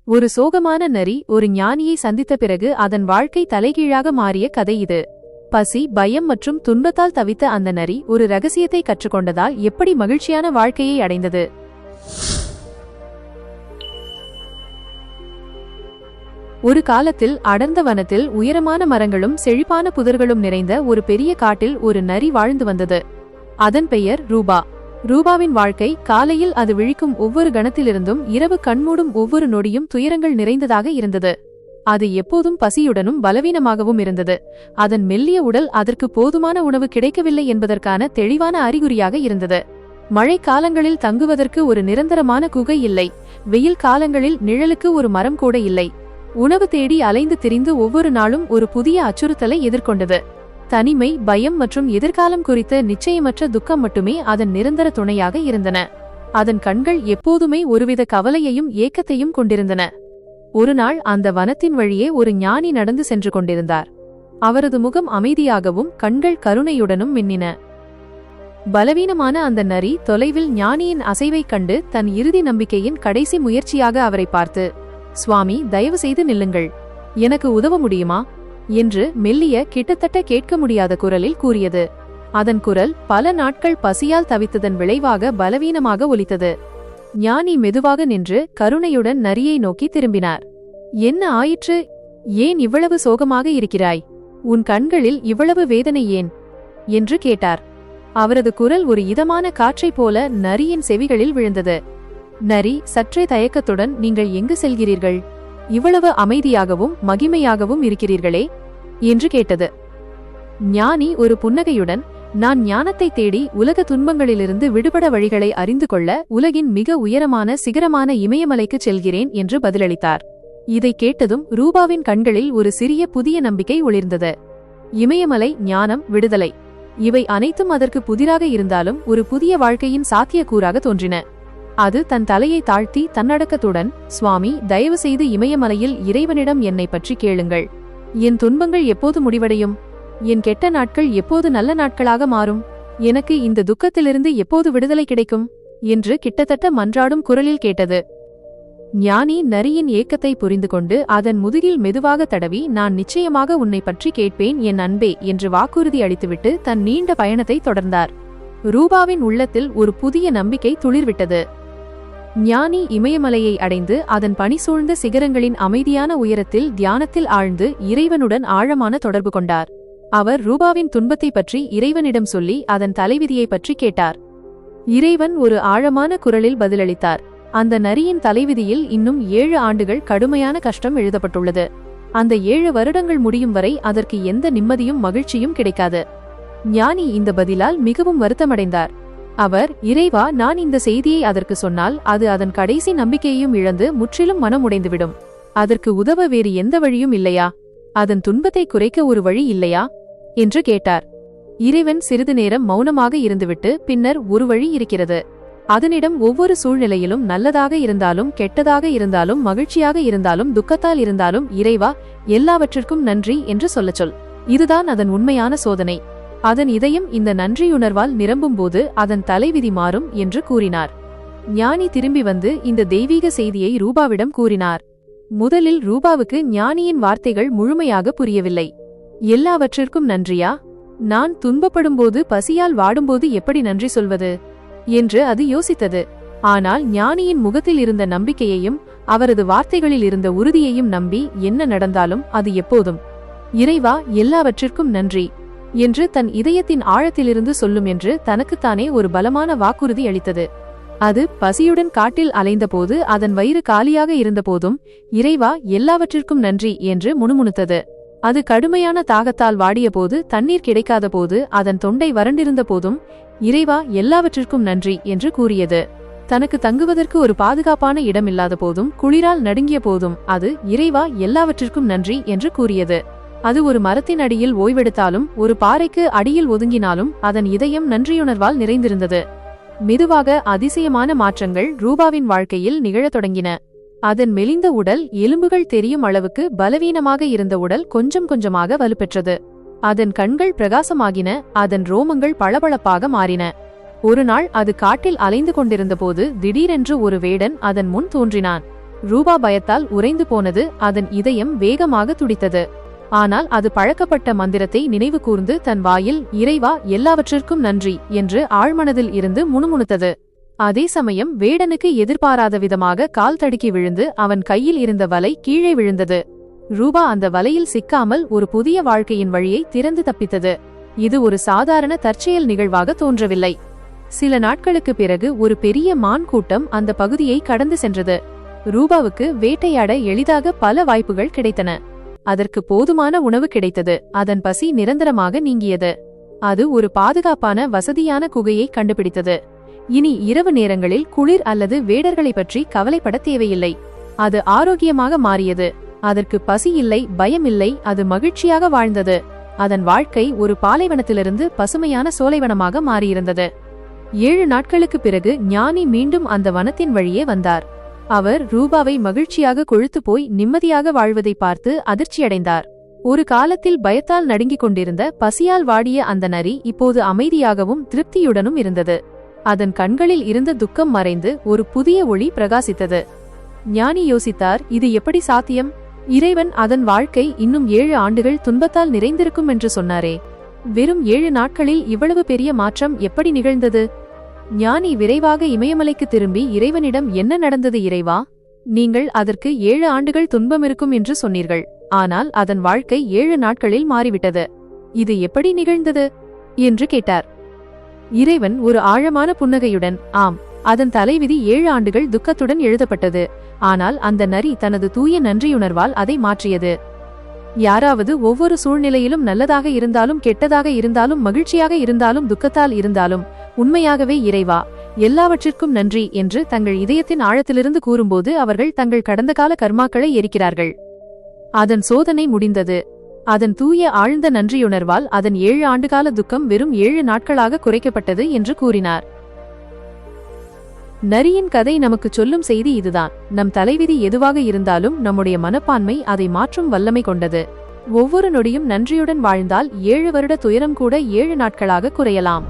ஒரு சோகமான நரி ஒரு ஞானியை சந்தித்த பிறகு அதன் வாழ்க்கை தலைகீழாக மாறிய கதை இது. பசி, பயம் மற்றும் துன்பத்தால் தவித்த அந்த நரி ஒரு ரகசியத்தை கற்றுக்கொண்டதால் எப்படி மகிழ்ச்சியான வாழ்க்கையை அடைந்தது. ஒரு காலத்தில் அடர்ந்த வனத்தில் உயரமான மரங்களும் செழிப்பான புதர்களும் நிறைந்த ஒரு பெரிய காட்டில் ஒரு நரி வாழ்ந்து வந்தது. அதன் பெயர் ரூபா. ரூபாவின் வாழ்க்கை காலையில் அது விழிக்கும் ஒவ்வொரு கணத்திலிருந்தும் இரவு கண்மூடும் ஒவ்வொரு நொடியும் துயரங்கள் நிறைந்ததாக இருந்தது. அது எப்போதும் பசியுடனும் பலவீனமாகவும் இருந்தது. அதன் மெல்லிய உடல் அதற்கு போதுமான உணவு கிடைக்கவில்லை என்பதற்கான தெளிவான அறிகுறியாக இருந்தது. மழை காலங்களில் தங்குவதற்கு ஒரு நிரந்தரமான குகை இல்லை. வெயில் காலங்களில் நிழலுக்கு ஒரு மரம் கூட இல்லை. உணவு தேடி அலைந்து திரிந்து ஒவ்வொரு நாளும் ஒரு புதிய அச்சுறுத்தலை எதிர்கொண்டது. தனிமை, பயம் மற்றும் எதிர்காலம் குறித்த நிச்சயமற்ற துக்கம் மட்டுமே அதன் நிரந்தர துணையாக இருந்தன. அதன் கண்கள் எப்போதுமே ஒருவித கவலையையும் ஏக்கத்தையும் கொண்டிருந்தன. ஒருநாள் அந்த வனத்தின் வழியே ஒரு ஞானி நடந்து சென்று கொண்டிருந்தார். அவரது முகம் அமைதியாகவும் கண்கள் கருணையுடனும் மின்னின. பலவீனமான அந்த நரி தொலைவில் ஞானியின் அசைவைக் கண்டு தன் இறுதி நம்பிக்கையின் கடைசி முயற்சியாக அவரை பார்த்து, "சுவாமி, தயவு செய்து நில்லுங்கள். எனக்கு உதவ முடியுமா?" என்று மெல்லிய, கிட்டத்தட்ட கேட்க முடியாத குரலில் கூறியது. அதன் குரல் பல நாட்கள் பசியால் தவித்ததன் விளைவாக பலவீனமாக ஒலித்தது. ஞானி மெதுவாக நின்று கருணையுடன் நரியை நோக்கி திரும்பினார். "என்ன ஆயிற்று? ஏன் இவ்வளவு சோகமாக இருக்கிறாய்? உன் கண்களில் இவ்வளவு வேதனை ஏன்?" என்று கேட்டார். அவரது குரல் ஒரு இதமான காற்றைப் போல நரியின் செவிகளில் விழுந்தது. நரி சற்றே தயக்கத்துடன், "நீங்கள் எங்கு செல்கிறீர்கள்? இவ்வளவு அமைதியாகவும் மகிமையாகவும் இருக்கிறீர்களே?" என்று கேட்டது. ஞானி ஒரு புன்னகையுடன், "நான் ஞானத்தை தேடி உலக துன்பங்களிலிருந்து விடுபட வழிகளை அறிந்து கொள்ள உலகின் மிக உயரமான சிகரமான இமயமலைக்குச் செல்கிறேன்" என்று பதிலளித்தார். இதை கேட்டதும் ரூபாவின் கண்களில் ஒரு சிறிய புதிய நம்பிக்கை ஒளிர்ந்தது. இமயமலை, ஞானம், விடுதலை, இவை அனைத்தும் அதற்கு புதிராக இருந்தாலும் ஒரு புதிய வாழ்க்கையின் சாத்தியக்கூறாக தோன்றின. அது தன் தலையை தாழ்த்தி தன்னடக்கத்துடன், "சுவாமி, தயவு செய்து இமயமலையில் இறைவனிடம் என்னை பற்றி கேளுங்கள். என் துன்பங்கள் எப்போது முடிவடையும்? என் கெட்ட நாட்கள் எப்போது நல்ல நாட்களாக மாறும்? எனக்கு இந்த துக்கத்திலிருந்து எப்போது விடுதலை கிடைக்கும்?" என்று கிட்டத்தட்ட மன்றாடும் குரலில் கேட்டது. ஞானி நரியின் ஏக்கத்தை புரிந்து கொண்டு அதன் முதுகில் மெதுவாக தடவி, "நான் நிச்சயமாக உன்னை பற்றி கேட்பேன் என் அன்பே" என்று வாக்குறுதி அளித்துவிட்டு தன் நீண்ட பயணத்தை தொடர்ந்தார். ரூபாவின் உள்ளத்தில் ஒரு புதிய நம்பிக்கை துளிர்விட்டது. ஞானி இமயமலையை அடைந்து அதன் பனி சூழ்ந்த சிகரங்களின் அமைதியான உயரத்தில் தியானத்தில் ஆழ்ந்து இறைவனுடன் ஆழமான தொடர்பு கொண்டார். அவர் ரூபாவின் துன்பத்தை பற்றி இறைவனிடம் சொல்லி அதன் தலைவிதியை பற்றி கேட்டார். இறைவன் ஒரு ஆழமான குரலில் பதிலளித்தார். அந்த நரியின் தலைவிதியில் இன்னும் 7 ஆண்டுகள் கடுமையான கஷ்டம் எழுதப்பட்டுள்ளது. அந்த 7 வருடங்கள் முடியும் வரை அதற்கு எந்த நிம்மதியும் மகிழ்ச்சியும் கிடைக்காது. ஞானி இந்த பதிலால் மிகவும் வருத்தமடைந்தார். அவர், "இறைவா, நான் இந்த செய்தியை அதற்கு சொன்னால் அது அதன் கடைசி நம்பிக்கையையும் இழந்து முற்றிலும் மனம் உடைந்துவிடும். அதற்கு உதவ வேறு எந்த வழியும் இல்லையா? அதன் துன்பத்தை குறைக்க ஒரு வழி இல்லையா?" என்று கேட்டார். இறைவன் சிறிது நேரம் மௌனமாக இருந்துவிட்டு பின்னர், "ஒரு வழி இருக்கிறது. அதனிடம் ஒவ்வொரு சூழ்நிலையிலும் நல்லதாக இருந்தாலும் கெட்டதாக இருந்தாலும் மகிழ்ச்சியாக இருந்தாலும் துக்கத்தால் இருந்தாலும், இறைவா, எல்லாவற்றிற்கும் நன்றி என்று சொல்லச் சொல். இதுதான் அதன் உண்மையான சோதனை. அதன் இதயம் இந்த நன்றியுணர்வால் நிரம்பும்போது அதன் தலைவிதி மாறும்" என்று கூறினார். ஞானி திரும்பி வந்து இந்த தெய்வீக செய்தியை ரூபாவிடம் கூறினார். முதலில் ரூபாவுக்கு ஞானியின் வார்த்தைகள் முழுமையாக புரியவில்லை. "எல்லாவற்றிற்கும் நன்றியா? நான் துன்பப்படும்போது, பசியால் வாடும்போது எப்படி நன்றி சொல்வது?" என்று அது யோசித்தது. ஆனால் ஞானியின் முகத்தில் இருந்த நம்பிக்கையையும் அவரது வார்த்தைகளில் இருந்த உறுதியையும் நம்பி, என்ன நடந்தாலும் அது எப்போதும், "இறைவா, எல்லாவற்றிற்கும் நன்றி" என்று தன் இதயத்தின் ஆழத்திலிருந்து சொல்லும் என்று தனக்குத்தானே ஒரு பலமான வாக்குறுதி அளித்தது. அது பசியுடன் காட்டில் அலைந்தபோது, அதன் வயிறு காலியாக இருந்தபோதும், "இறைவா, எல்லாவற்றிற்கும் நன்றி" என்று முணுமுணுத்தது. அது கடுமையான தாகத்தால் வாடியபோது, தண்ணீர் கிடைக்காத போது, அதன் தொண்டை வறண்டிருந்த போதும், "இறைவா, எல்லாவற்றிற்கும் நன்றி" என்று கூறியது. தனக்கு தங்குவதற்கு ஒரு பாதுகாப்பான இடம் இல்லாத போதும், குளிரால் நடுங்கிய போதும் அது, "இறைவா, எல்லாவற்றிற்கும் நன்றி" என்று கூறியது. அது ஒரு மரத்தின் அடியில் ஓய்வெடுத்தாலும் ஒரு பாறைக்கு அடியில் ஒதுங்கினாலும் அதன் இதயம் நன்றியுணர்வால் நிறைந்திருந்தது. மெதுவாக அதிசயமான மாற்றங்கள் ரூபாவின் வாழ்க்கையில் நிகழத் தொடங்கின. அதன் மெலிந்த உடல், எலும்புகள் தெரியும் அளவுக்கு பலவீனமாக இருந்த உடல் கொஞ்சம் கொஞ்சமாக வலுப்பெற்றது. அதன் கண்கள் பிரகாசமாகின, அதன் ரோமங்கள் பளபளப்பாக மாறின. ஒரு நாள் அது காட்டில் அலைந்து கொண்டிருந்தபோது திடீரென்று ஒரு வேடன் அதன் முன் தோன்றினான். ரூபா பயத்தால் உறைந்து போனது. அதன் இதயம் வேகமாக துடித்தது. ஆனால் அது பழக்கப்பட்ட மந்திரத்தை நினைவு கூர்ந்து தன் வாயில் இறைவா எல்லாவற்றிற்கும் நன்றி என்று ஆழ்மனதில் இருந்து முணுமுணுத்தது. அதே சமயம் வேடனுக்கு எதிர்பாராத விதமாக கால் தடுக்கி விழுந்து அவன் கையில் இருந்த வலை கீழே விழுந்தது. ரூபா அந்த வலையில் சிக்காமல் ஒரு புதிய வாழ்க்கையின் வழியை திறந்து தப்பித்தது. இது ஒரு சாதாரண தற்செயல் நிகழ்வாக தோன்றவில்லை. சில நாட்களுக்கு பிறகு ஒரு பெரிய மான் கூட்டம் அந்த பகுதியை கடந்து சென்றது. ரூபாவுக்கு வேட்டையாட எளிதாக பல வாய்ப்புகள் கிடைத்தன. அதற்கு போதுமான உணவு கிடைத்தது. அதன் பசி நிரந்தரமாக நீங்கியது. அது ஒரு பாதுகாப்பான வசதியான குகையை கண்டுபிடித்தது. இனி இரவு நேரங்களில் குளிர் அல்லது வேடர்களை பற்றி கவலைப்பட தேவையில்லை. அது ஆரோக்கியமாக மாறியது. அதற்கு பசி இல்லை, பயம் இல்லை, அது மகிழ்ச்சியாக வாழ்ந்தது. அதன் வாழ்க்கை ஒரு பாலைவனத்திலிருந்து பசுமையான சோலைவனமாக மாறியிருந்தது. 7 நாட்களுக்கு பிறகு ஞானி மீண்டும் அந்த வனத்தின் வழியே வந்தார். அவர் ரூபாவை மகிழ்ச்சியாக கொழுத்து போய் நிம்மதியாக வாழ்வதை பார்த்து அதிர்ச்சியடைந்தார். ஒரு காலத்தில் பயத்தால் நடுங்கிக் கொண்டிருந்த பசியால் வாடிய அந்த நரி இப்போது அமைதியாகவும் திருப்தியுடனும் இருந்தது. அதன் கண்களில் இருந்த துக்கம் மறைந்து ஒரு புதிய ஒளி பிரகாசித்தது. ஞானி யோசித்தார், இது எப்படி சாத்தியம்? இறைவன் அதன் வாழ்க்கை இன்னும் 7 ஆண்டுகள் துன்பத்தால் நிறைந்திருக்கும் என்று சொன்னாரே. வெறும் 7 நாட்களில் இவ்வளவு பெரிய மாற்றம் எப்படி நிகழ்ந்தது? ஞானி விரைவாக இமயமலைக்கு திரும்பி இறைவனிடம், என்ன நடந்தது இறைவா? நீங்கள் அதற்கு 7 ஆண்டுகள் துன்பம் இருக்கும் என்று சொன்னீர்கள். ஆனால் அதன் வாழ்க்கை 7 நாட்களில் மாறிவிட்டது. இது எப்படி நிகழ்ந்தது என்று கேட்டார். இறைவன் ஒரு ஆழமான புன்னகையுடன், ஆம், அதன் தலைவிதி 7 ஆண்டுகள் துக்கத்துடன் எழுதப்பட்டது. ஆனால் அந்த நரி தனது தூய நன்றியுணர்வால் அதை மாற்றியது. யாராவது ஒவ்வொரு சூழ்நிலையிலும் நல்லதாக இருந்தாலும் கெட்டதாக இருந்தாலும் மகிழ்ச்சியாக இருந்தாலும் துக்கத்தால் இருந்தாலும் உண்மையாகவே இறைவா எல்லாவற்றிற்கும் நன்றி என்று தங்கள் இதயத்தின் ஆழத்திலிருந்து கூறும்போது அவர்கள் தங்கள் கடந்த கால கர்மாக்களை எரிக்கிறார்கள். அதன் சோதனை முடிந்தது. அதன் தூய ஆழ்ந்த நன்றியுணர்வால் அதன் 7 ஆண்டுகால துக்கம் வெறும் 7 நாட்களாக குறைக்கப்பட்டது என்று கூறினார். நரியின் கதை நமக்கு சொல்லும் செய்தி இதுதான். நம் தலைவிதி எதுவாக இருந்தாலும் நம்முடைய மனப்பான்மை அதை மாற்றும் வல்லமை கொண்டது. ஒவ்வொரு நொடியும் நன்றியுடன் வாழ்ந்தால் 7 வருட துயரம் கூட 7 நாட்களாக குறையலாம்.